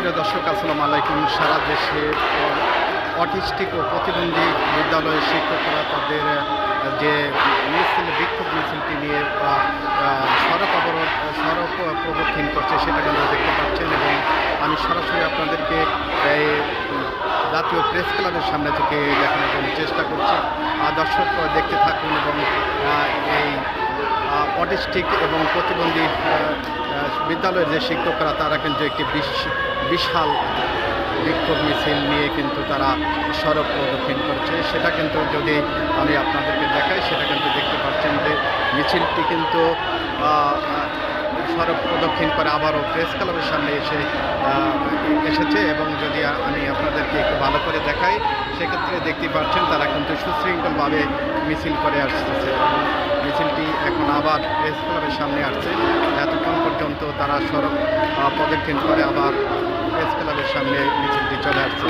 প্রিয় দর্শক, আসসালামু আলাইকুম। সারা দেশে অটিস্টিক ও প্রতিবন্ধী বিদ্যালয়ের শিক্ষকরা তাদের যে বিক্ষোভ মিছিলটি নিয়ে সড়ক অবরোধ সড়ক প্রদক্ষিণ করছে সেটা কিন্তু দেখতে পাচ্ছেন, এবং আমি সরাসরি আপনাদেরকে এই জাতীয় প্রেস ক্লাবের সামনে থেকে দেখানোর জন্য চেষ্টা করছি। দর্শক দেখতে থাকুন, এবং এই অটিস্টিক এবং প্রতিবন্ধী বিদ্যালয়ের যে শিক্ষকরা তারা কিন্তু একটি বিশাল বিক্ষোভ মিছিল নিয়ে কিন্তু তারা সড়ক প্রদক্ষিণ করছে। সেটা কিন্তু যদি আমি আপনাদেরকে দেখাই, সেটা কিন্তু দেখতে পাচ্ছেন যে মিছিলটি কিন্তু সড়ক প্রদক্ষিণ করে আবারও প্রেস ক্লাবের সামনে এসেছে, এবং যদি আমি আপনাদেরকে একটু ভালো করে দেখাই সেক্ষেত্রে দেখতে পাচ্ছেন তারা কিন্তু সুশৃঙ্খলভাবে মিছিল করে আসতেছে, এবং মিছিলটি এখন আবার প্রেস ক্লাবের সামনে আসছে। এতক্ষণ পর্যন্ত তারা সড়ক প্রদক্ষিণ করে আবার প্রেস ক্লাবের সামনে মিছিলটি চলে আসছে।